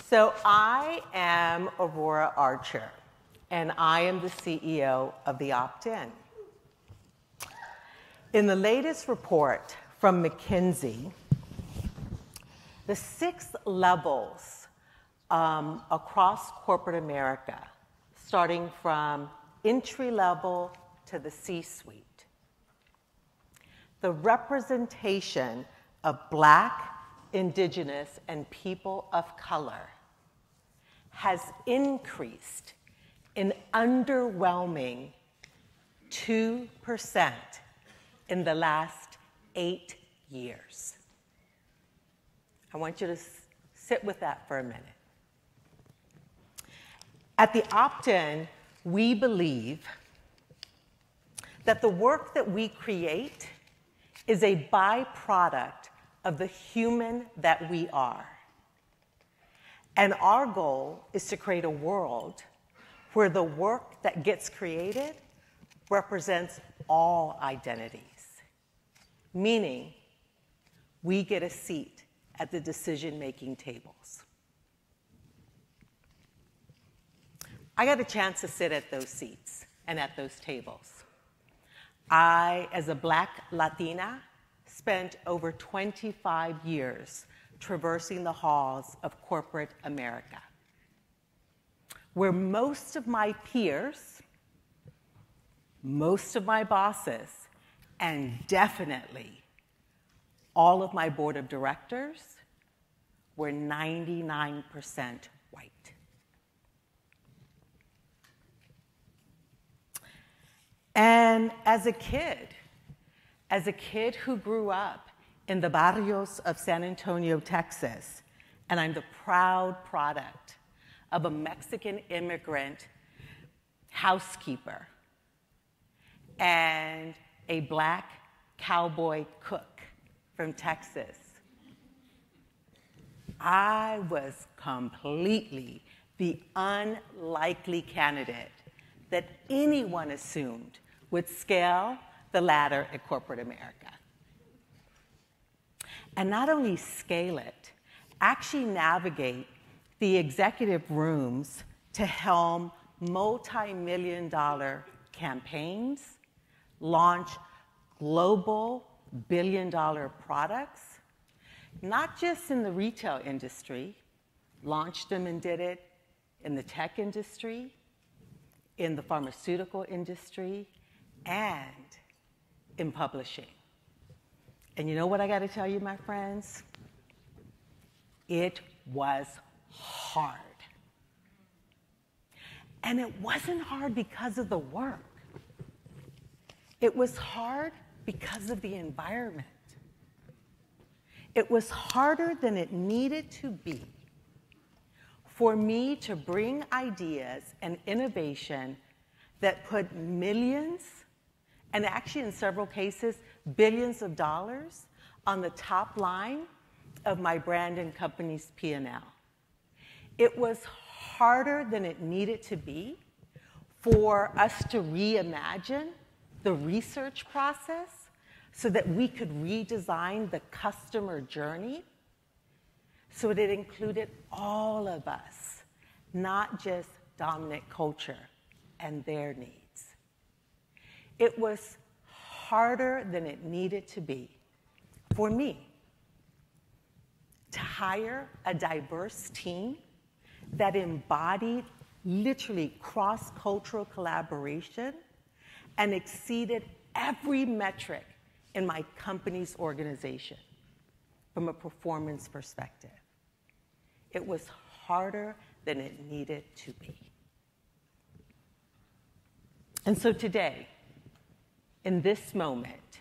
So I am Aurora Archer, and I am the CEO of the Opt-in. In the latest report from McKinsey, the 6 levels across corporate America, starting from entry level to the C-suite, the representation of Black, Indigenous, and people of color has increased an underwhelming 2% in the last 8 years. I want you to sit with that for a minute. At the Opt-in, we believe that the work that we create is a byproduct of the human that we are. And our goal is to create a world where the work that gets created represents all identities, meaning we get a seat at the decision-making tables. I got a chance to sit at those seats and at those tables. I, as a Black Latina, spent over 25 years traversing the halls of corporate America, where most of my peers, most of my bosses, and definitely all of my board of directors were 99% white. And as a kid who grew up in the barrios of San Antonio, Texas, and I'm the proud product of a Mexican immigrant housekeeper and a Black cowboy cook from Texas, I was completely the unlikely candidate that anyone assumed would scale the ladder at corporate America. And not only scale it, actually navigate the executive rooms to helm multi-million-dollar campaigns, launch global billion-dollar products, not just in the retail industry, launched them and did it in the tech industry, in the pharmaceutical industry, and in publishing. And you know what I got to tell you, my friends? It was hard. And it wasn't hard because of the work. It was hard because of the environment. It was harder than it needed to be for me to bring ideas and innovation that put millions, and actually in several cases, billions of dollars on the top line of my brand and company's P&L. It was harder than it needed to be for us to reimagine the research process so that we could redesign the customer journey so that it included all of us, not just dominant culture and their needs. It was harder than it needed to be for me to hire a diverse team that embodied literally cross-cultural collaboration and exceeded every metric in my company's organization from a performance perspective. It was harder than it needed to be. And so today, in this moment,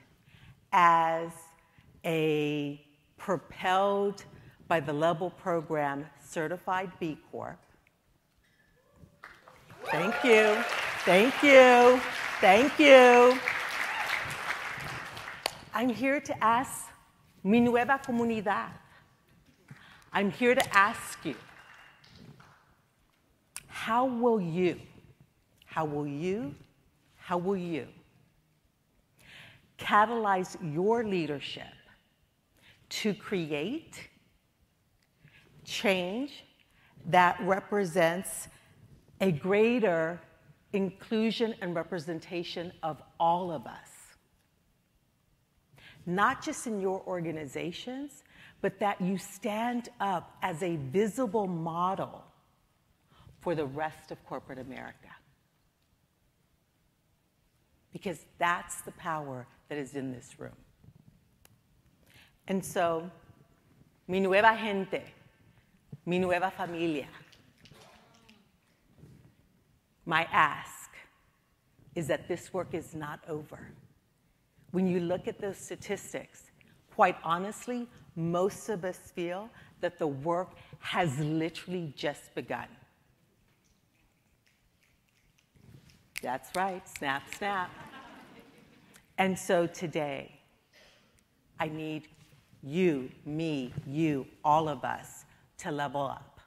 as a propelled by the Level Program certified B Corp, thank you, thank you, thank you. I'm here to ask mi nueva comunidad. I'm here to ask you, how will you catalyze your leadership to create, change, that represents a greater inclusion and representation of all of us. Not just in your organizations, but that you stand up as a visible model for the rest of corporate America. Because that's the power that is in this room. And so, mi nueva gente, mi nueva familia, my ask is that this work is not over. When you look at those statistics, quite honestly, most of us feel that the work has literally just begun. That's right, snap, snap. And so today, I need you, me, you, all of us to level up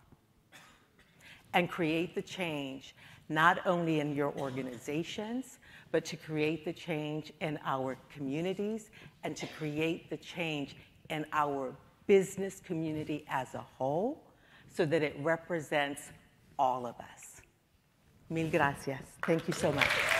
and create the change, not only in your organizations, but to create the change in our communities and to create the change in our business community as a whole so that it represents all of us. Mil gracias. Thank you so much.